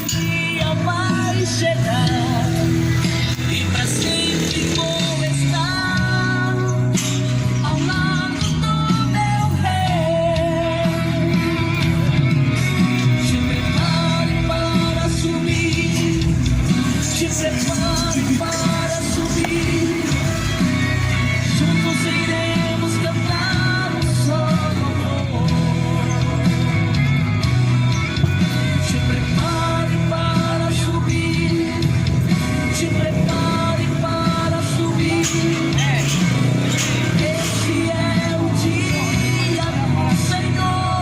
dia vai chegar e pra sempre vou estar ao lado do meu rei. Te prepare para subir, te prepare para subir. Juntos iremos cantar um só louvor. Te prepare para subir, te prepare para subir. Este é o dia do Senhor.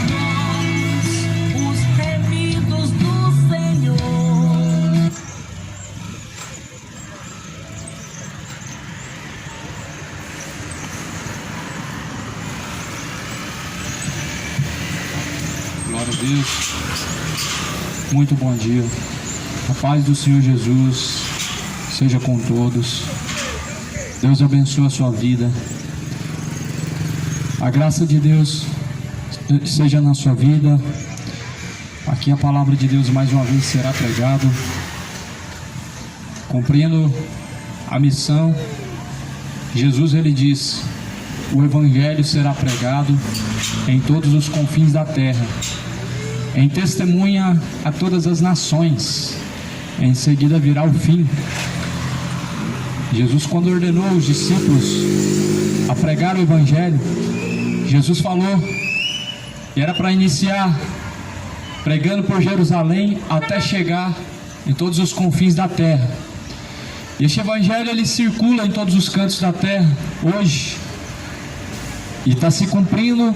Nós, os remidos do Senhor. Glória a Deus. Muito bom dia. A paz do Senhor Jesus seja com todos. Deus abençoe a sua vida. A graça de Deus seja na sua vida. Aqui a palavra de Deus mais uma vez será pregada. Cumprindo a missão, Jesus ele diz: o evangelho será pregado em todos os confins da terra, em testemunha a todas as nações. Em seguida virá o fim. Jesus, quando ordenou os discípulos a pregar o evangelho, Jesus falou, e era para iniciar pregando por Jerusalém até chegar em todos os confins da terra. E este evangelho ele circula em todos os cantos da terra hoje, e está se cumprindo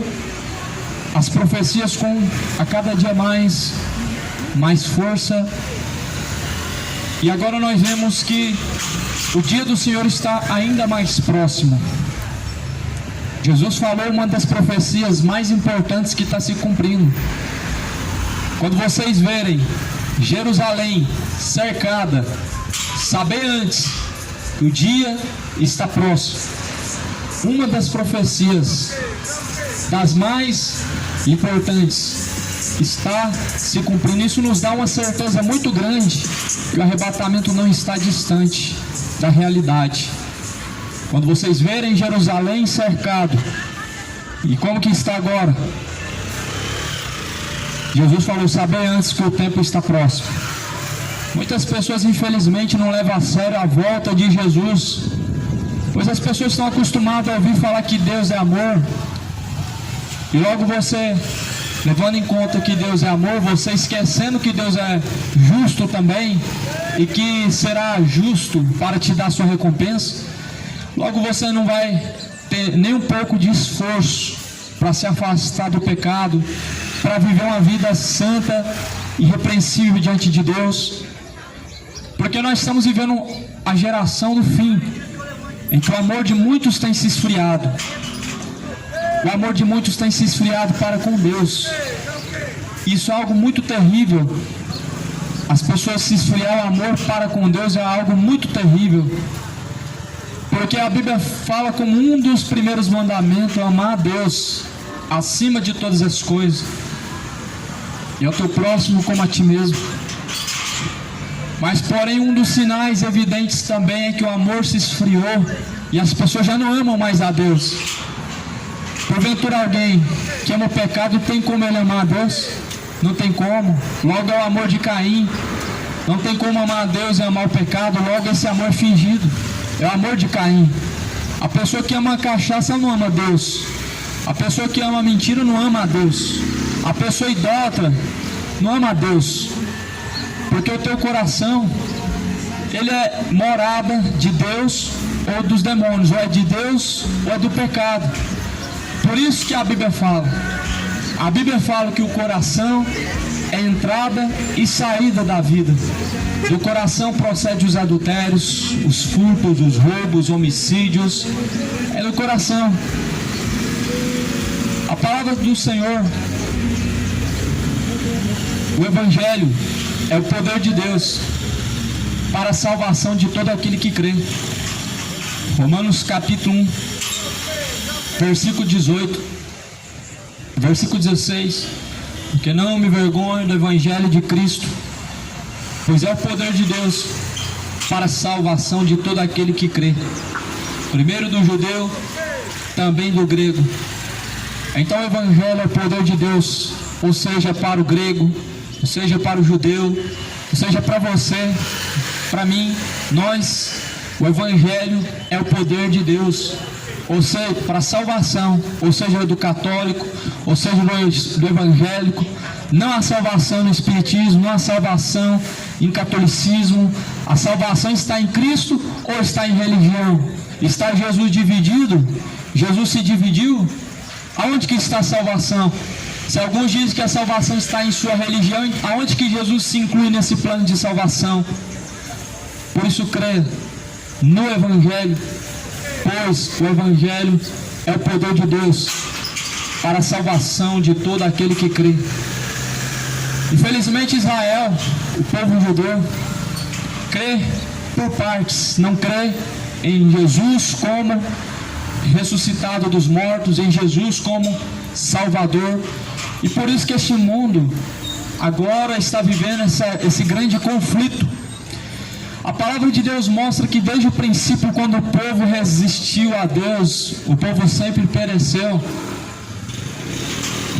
as profecias com a cada dia mais força. E agora nós vemos que o dia do Senhor está ainda mais próximo. Jesus falou uma das profecias mais importantes que está se cumprindo. Quando vocês verem Jerusalém cercada, saber antes que o dia está próximo. Uma das profecias, das mais importantes, está se cumprindo. Isso nos dá uma certeza muito grande que o arrebatamento não está distante da realidade. Quando vocês verem Jerusalém cercado, e como que está agora? Jesus falou, saber antes que o tempo está próximo. Muitas pessoas infelizmente não levam a sério a volta de Jesus, pois as pessoas estão acostumadas a ouvir falar que Deus é amor, e logo você, levando em conta que Deus é amor, você esquecendo que Deus é justo também, e que será justo para te dar sua recompensa, logo você não vai ter nem um pouco de esforço para se afastar do pecado, para viver uma vida santa e irrepreensível diante de Deus, porque nós estamos vivendo a geração do fim, em que o amor de muitos tem se esfriado. O amor de muitos tem se esfriado para com Deus. Isso é algo muito terrível. As pessoas se esfriar o amor para com Deus é algo muito terrível, porque a Bíblia fala como um dos primeiros mandamentos, amar a Deus acima de todas as coisas, e ao teu próximo como a ti mesmo. Mas porém um dos sinais evidentes também é que o amor se esfriou e as pessoas já não amam mais a Deus. Porventura alguém que ama o pecado tem como ele amar a Deus? Não tem como. Logo é o amor de Caim. Não tem como amar a Deus e amar o pecado. Logo esse amor é fingido. É o amor de Caim. A pessoa que ama a cachaça não ama a Deus. A pessoa que ama a mentira não ama a Deus. A pessoa idólatra não ama a Deus. Porque o teu coração, ele é morada de Deus ou dos demônios, ou é de Deus ou é do pecado. Por isso que a Bíblia fala que o coração é entrada e saída da vida. Do coração procede os adultérios, os furtos, os roubos, os homicídios. É do coração. A palavra do Senhor, o Evangelho, é o poder de Deus para a salvação de todo aquele que crê. Romanos capítulo 1, versículo 18, versículo 16. Porque não me envergonho do evangelho de Cristo, pois é o poder de Deus para a salvação de todo aquele que crê, primeiro do judeu, também do grego. Então o evangelho é o poder de Deus, ou seja, para o grego, ou seja, para o judeu, ou seja, para você, para mim, nós. O evangelho é o poder de Deus, ou seja, para a salvação, ou seja, do católico, ou seja, do evangélico. Não há salvação no espiritismo, não há salvação em catolicismo. A salvação está em Cristo ou está em religião? Está Jesus dividido? Jesus se dividiu? Aonde que está a salvação? Se alguns dizem que a salvação está em sua religião, aonde que Jesus se inclui nesse plano de salvação? Por isso crê no evangelho, pois o evangelho é o poder de Deus para a salvação de todo aquele que crê. Infelizmente Israel, o povo judeu, crê por partes, não crê em Jesus como ressuscitado dos mortos, em Jesus como Salvador. E por isso que este mundo agora está vivendo esse grande conflito. A palavra de Deus mostra que desde o princípio, quando o povo resistiu a Deus, o povo sempre pereceu.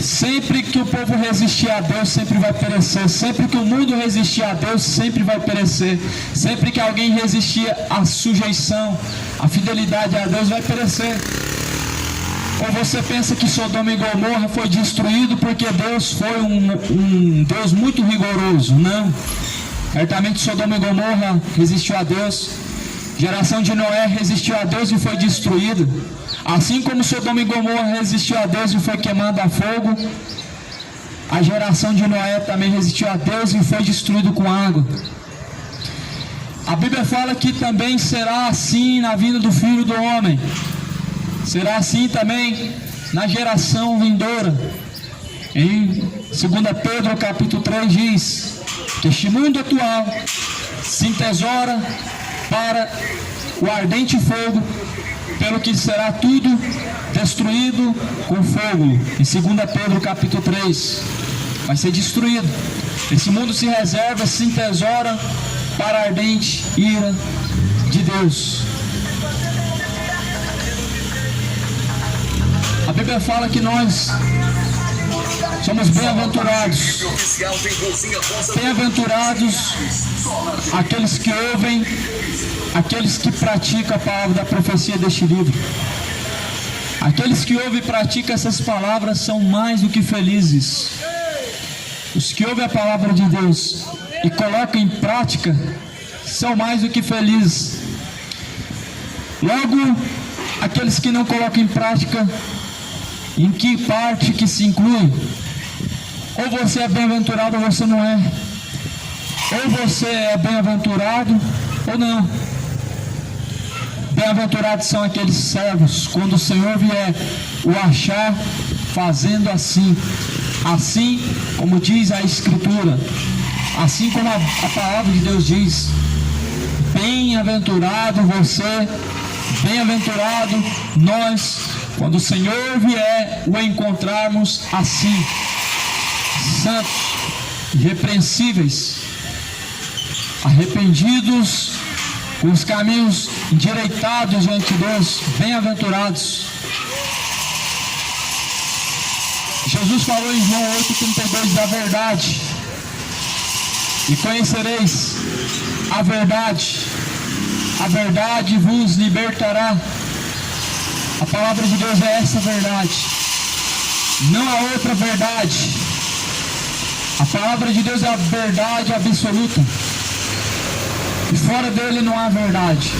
Sempre que o povo resistir a Deus, sempre vai perecer. Sempre que o mundo resistir a Deus, sempre vai perecer. Sempre que alguém resistir à sujeição, à fidelidade a Deus, vai perecer. Ou você pensa que Sodoma e Gomorra foi destruído porque Deus foi um Deus muito rigoroso? Não. Certamente Sodoma e Gomorra resistiu a Deus. Geração de Noé resistiu a Deus e foi destruída. Assim como Sodoma e Gomorra resistiu a Deus e foi queimada a fogo, a geração de Noé também resistiu a Deus e foi destruído com água. A Bíblia fala que também será assim na vinda do Filho do Homem. Será assim também na geração vindoura. Em 2 Pedro capítulo 3 diz que este mundo atual se entesoura para o ardente fogo, pelo que será tudo destruído com fogo. Em 2 Pedro capítulo 3 vai ser destruído. Esse mundo se reserva, se entesoura para a ardente ira de Deus. A Bíblia fala que nós somos bem-aventurados. Bem-aventurados aqueles que ouvem, aqueles que praticam a palavra da profecia deste livro. Aqueles que ouvem e praticam essas palavras são mais do que felizes. Os que ouvem a palavra de Deus e colocam em prática são mais do que felizes. Logo, aqueles que não colocam em prática, em que parte que se inclui? Ou você é bem-aventurado ou você não é. Ou você é bem-aventurado ou não. Bem-aventurados são aqueles servos, quando o Senhor vier o achar fazendo assim. Assim como diz a Escritura, assim como a palavra de Deus diz. Bem-aventurado você, bem-aventurado nós, quando o Senhor vier o encontrarmos assim, santos, irrepreensíveis, arrependidos, com os caminhos endireitados diante de Deus, bem-aventurados. Jesus falou em João 8,32 da verdade: e conhecereis a verdade vos libertará. A palavra de Deus é essa verdade, não há outra verdade. A palavra de Deus é a verdade absoluta, e fora dele não há verdade.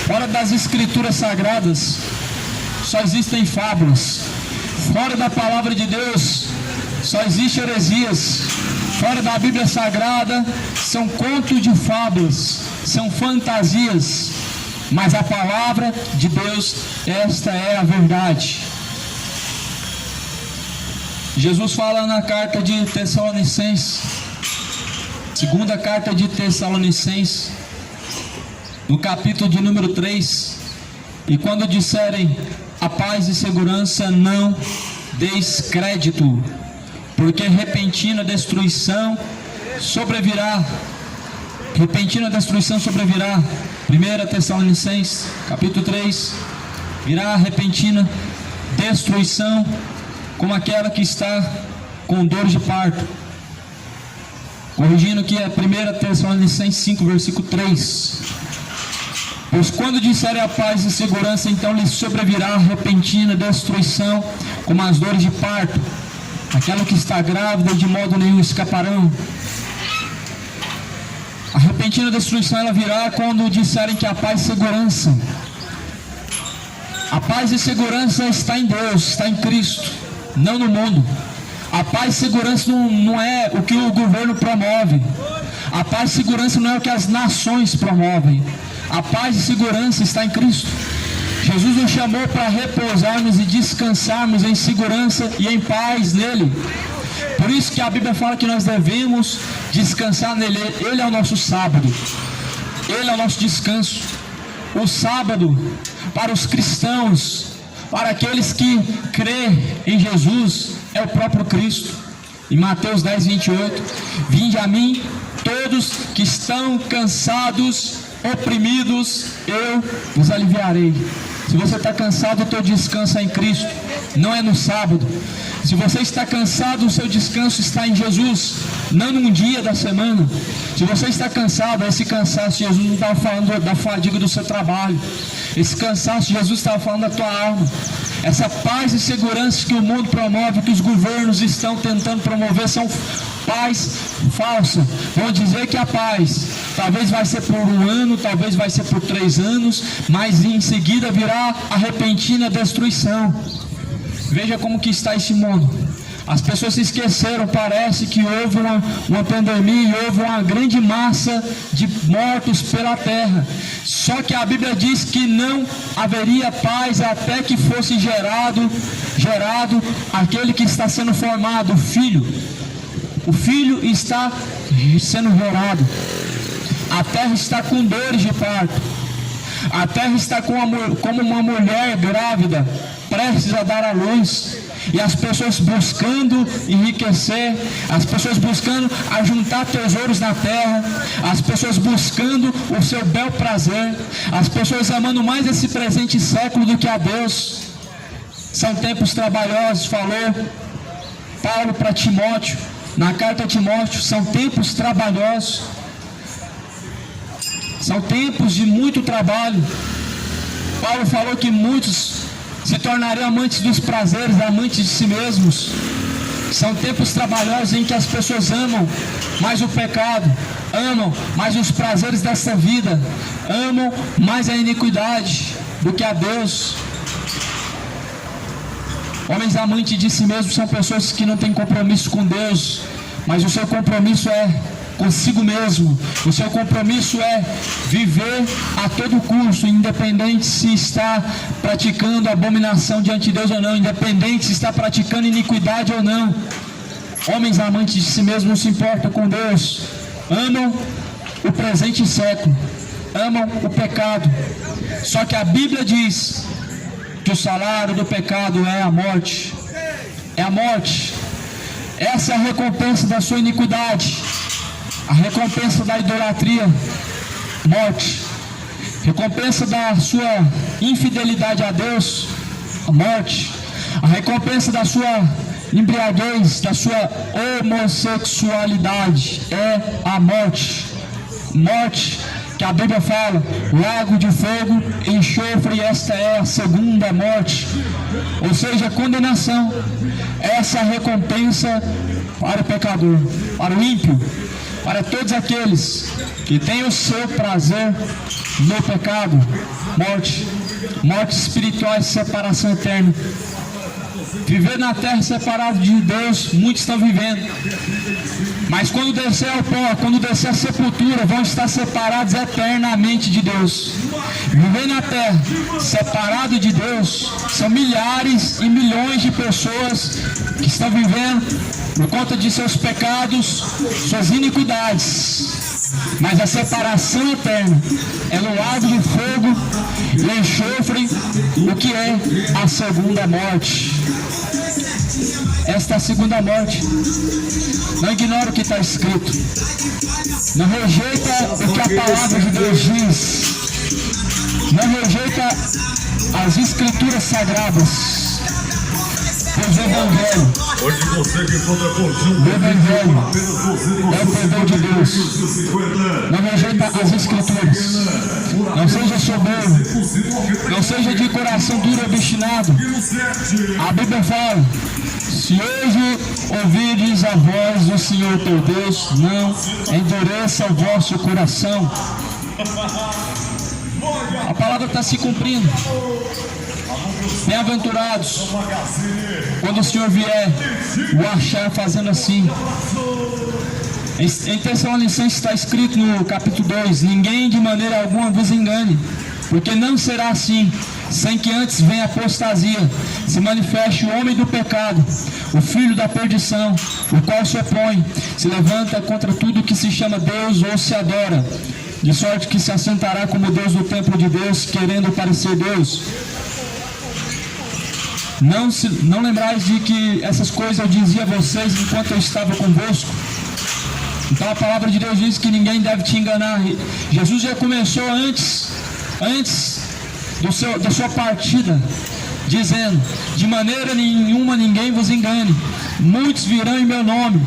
Fora das escrituras sagradas só existem fábulas. Fora da palavra de Deus só existe heresias. Fora da Bíblia Sagrada são contos de fábulas, são fantasias. Mas a palavra de Deus, esta é a verdade. Jesus fala na carta de Tessalonicenses, Segunda carta de Tessalonicenses, no capítulo de número 3. E quando disserem a paz e segurança, não deis crédito, porque repentina destruição sobrevirá. Repentina destruição sobrevirá. 1 Tessalonicenses, capítulo 3. Virá repentina destruição, como aquela que está com dor de parto. Corrigindo que é 1 Tessalonicenses 5, versículo 3. Pois quando disserem a paz e segurança, então lhes sobrevirá repentina destruição, como as dores de parto. Aquela que está grávida, de modo nenhum escaparão. A repentina destruição ela virá quando disserem que a paz e segurança. A paz e segurança está em Deus, está em Cristo, não no mundo. A paz e segurança não é o que o governo promove. A paz e segurança não é o que as nações promovem. A paz e segurança está em Cristo. Jesus nos chamou para repousarmos e descansarmos em segurança e em paz nele. Por isso que a Bíblia fala que nós devemos descansar nele. Ele é o nosso sábado. Ele é o nosso descanso. O sábado para os cristãos, para aqueles que crêem em Jesus, é o próprio Cristo. Em Mateus 10, 28, vinde a mim todos que estão cansados, oprimidos, eu vos aliviarei. Se você está cansado, o teu descanso é em Cristo, não é no sábado. Se você está cansado, o seu descanso está em Jesus, não num dia da semana. Se você está cansado, esse cansaço, Jesus não estava falando da fadiga do seu trabalho. Esse cansaço, Jesus estava falando da tua alma. Essa paz e segurança que o mundo promove, que os governos estão tentando promover, são paz falsa. Vão dizer que a paz talvez vai ser por 1 ano, talvez vai ser por 3 anos, mas em seguida virá a repentina destruição. Veja como que está esse mundo. As pessoas se esqueceram, parece que houve uma pandemia e houve uma grande massa de mortos pela terra. Só que a Bíblia diz que não haveria paz até que fosse gerado aquele que está sendo formado, o Filho. O Filho está sendo gerado. A terra está com dores de parto. A terra está como uma mulher grávida, prestes a dar à luz. E as pessoas buscando enriquecer, as pessoas buscando ajuntar tesouros na terra, as pessoas buscando o seu bel prazer, as pessoas amando mais esse presente século do que a Deus. São tempos trabalhosos, falou Paulo para Timóteo, na carta a Timóteo, são tempos trabalhosos, são tempos de muito trabalho. Paulo falou que muitos se tornariam amantes dos prazeres, amantes de si mesmos. São tempos trabalhosos em que as pessoas amam mais o pecado, amam mais os prazeres dessa vida, amam mais a iniquidade do que a Deus. Homens amantes de si mesmos são pessoas que não têm compromisso com Deus, mas o seu compromisso é consigo mesmo. O seu compromisso é viver a todo custo, independente se está praticando abominação diante de Deus ou não, independente se está praticando iniquidade ou não. Homens amantes de si mesmos não se importam com Deus, amam o presente século, amam o pecado. Só que a Bíblia diz que o salário do pecado é a morte. É a morte. Essa é a recompensa da sua iniquidade. A recompensa da idolatria, morte. Recompensa da sua infidelidade a Deus, a morte. A recompensa da sua embriaguez, da sua homossexualidade é a morte. Morte, que a Bíblia fala, lago de fogo, enxofre, esta é a segunda morte. Ou seja, condenação. Essa é a recompensa para o pecador, para o ímpio, para todos aqueles que têm o seu prazer no pecado. Morte, morte espiritual e separação eterna. Viver na terra separado de Deus, muitos estão vivendo. Mas quando descer ao pó, quando descer à sepultura, vão estar separados eternamente de Deus. Viver na terra, separado de Deus, são milhares e milhões de pessoas que estão vivendo por conta de seus pecados, suas iniquidades. Mas a separação eterna é no lago de fogo e enxofre, o que é a segunda morte. Esta é a segunda morte. Não ignora o que está escrito. Não rejeita o que a palavra de Deus diz. Não rejeita as escrituras sagradas. Pois o Evangelho, o Evangelho é o poder de Deus. Não rejeita as escrituras. Não seja soberbo. Não seja de coração duro e obstinado. A Bíblia fala: se hoje ouvirdes a voz do Senhor teu Deus, não endureça o vosso coração. A palavra está se cumprindo. Bem-aventurados quando o Senhor vier o achar fazendo assim. Em Tessalonicenses está escrito no capítulo 2: ninguém de maneira alguma vos engane, porque não será assim, sem que antes venha a apostasia, se manifeste o homem do pecado, o filho da perdição, o qual se opõe, se levanta contra tudo que se chama Deus ou se adora, de sorte que se assentará como Deus no templo de Deus, querendo parecer Deus. Não lembrais de que essas coisas eu dizia a vocês enquanto eu estava convosco? Então a palavra de Deus diz que ninguém deve te enganar. Jesus já começou antes da sua partida, dizendo: de maneira nenhuma ninguém vos engane, muitos virão em meu nome.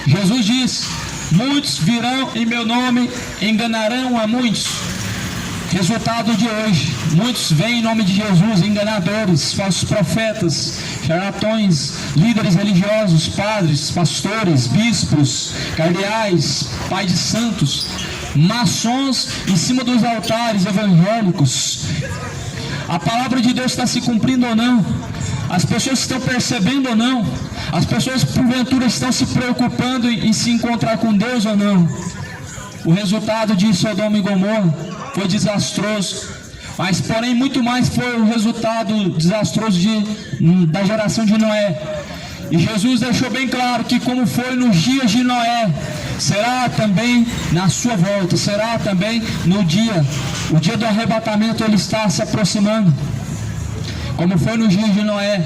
Jesus diz: muitos virão em meu nome, enganarão a muitos. Resultado de hoje: muitos vêm em nome de Jesus, enganadores, falsos profetas, charlatões, líderes religiosos, padres, pastores, bispos, cardeais, pais de santos, maçons em cima dos altares evangélicos. A palavra de Deus está se cumprindo ou não? As pessoas estão percebendo ou não? As pessoas porventura estão se preocupando em se encontrar com Deus ou não? O resultado de Sodoma e Gomorra foi desastroso, mas porém muito mais foi o resultado desastroso da geração de Noé. E Jesus deixou bem claro que como foi nos dias de Noé, será também na sua volta, será também o dia do arrebatamento. Ele está se aproximando. Como foi nos dias de Noé,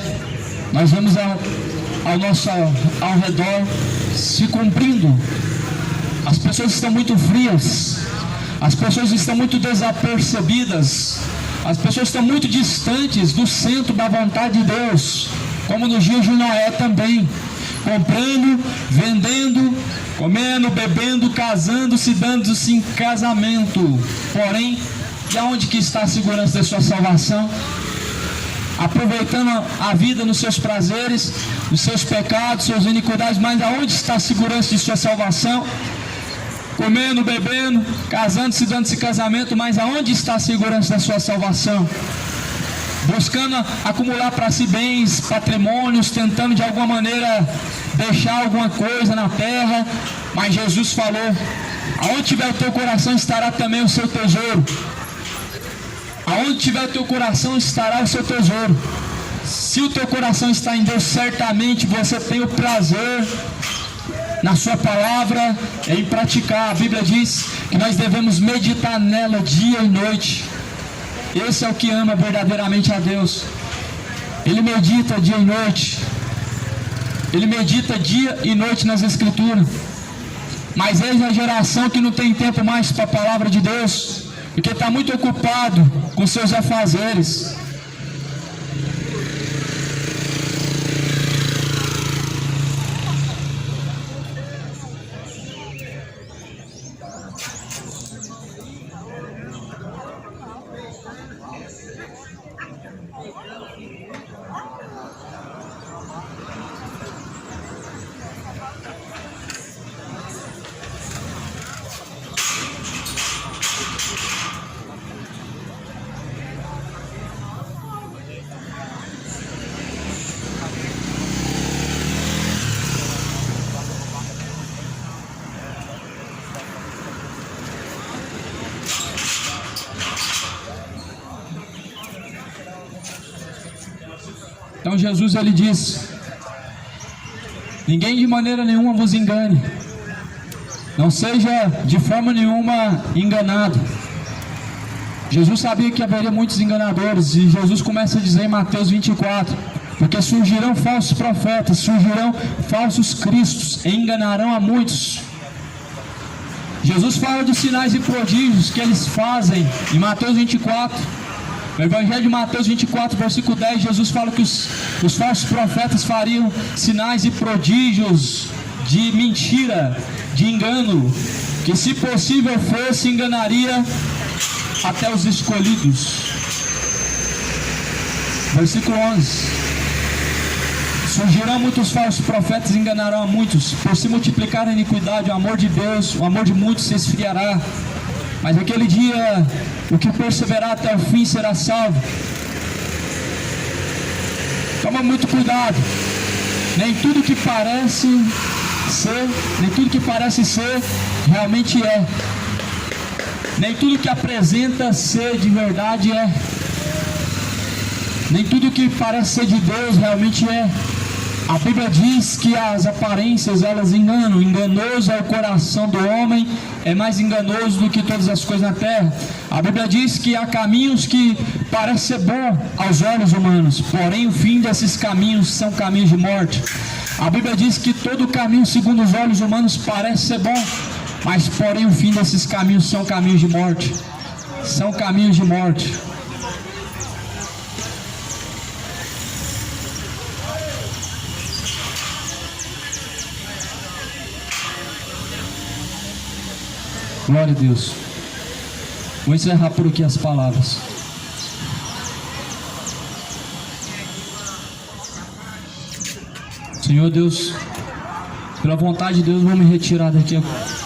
nós vemos ao redor se cumprindo. As pessoas estão muito frias, as pessoas estão muito desapercebidas, as pessoas estão muito distantes do centro da vontade de Deus, como nos dias de Noé também, comprando, vendendo, comendo, bebendo, casando-se, dando-se em casamento. Porém, de onde que está a segurança da sua salvação? Aproveitando a vida nos seus prazeres, nos seus pecados, suas iniquidades, mas aonde está a segurança de sua salvação? Comendo, bebendo, casando-se, dando-se casamento, mas aonde está a segurança da sua salvação? Buscando acumular para si bens, patrimônios, tentando de alguma maneira deixar alguma coisa na terra, mas Jesus falou: aonde tiver o teu coração estará também o seu tesouro. Aonde tiver o teu coração estará o seu tesouro. Se o teu coração está em Deus, certamente você tem o prazer na sua palavra, em praticar. A Bíblia diz que nós devemos meditar nela dia e noite. Esse é o que ama verdadeiramente a Deus. Ele medita dia e noite. Ele medita dia e noite nas Escrituras. Mas eis a geração que não tem tempo mais para a palavra de Deus, porque está muito ocupado com seus afazeres. Então Jesus ele diz: ninguém de maneira nenhuma vos engane, não seja de forma nenhuma enganado. Jesus sabia que haveria muitos enganadores, e Jesus começa a dizer em Mateus 24: porque surgirão falsos profetas, surgirão falsos cristos, e enganarão a muitos. Jesus fala dos sinais e prodígios que eles fazem em Mateus 24. No Evangelho de Mateus 24, versículo 10, Jesus fala que os falsos profetas fariam sinais e prodígios de mentira, de engano, que se possível fosse, enganaria até os escolhidos. Versículo 11: surgirão muitos falsos profetas e enganarão a muitos. Por se multiplicar a iniquidade, o amor de Deus, o amor de muitos se esfriará. Mas naquele dia, o que perseverar até o fim será salvo. Toma muito cuidado. Nem tudo que parece ser, realmente é. Nem tudo que apresenta ser de verdade é. Nem tudo que parece ser de Deus realmente é. A Bíblia diz que as aparências elas enganam. Enganoso é o coração do homem, é mais enganoso do que todas as coisas na terra. A Bíblia diz que há caminhos que parecem ser bons aos olhos humanos, porém o fim desses caminhos são caminhos de morte. A Bíblia diz que todo caminho segundo os olhos humanos parece ser bom, mas porém o fim desses caminhos são caminhos de morte. São caminhos de morte. Glória a Deus. Vou encerrar por aqui as palavras. Senhor Deus, pela vontade de Deus, vou me retirar daqui agora.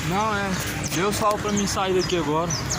Não, Deus falou pra mim sair daqui agora.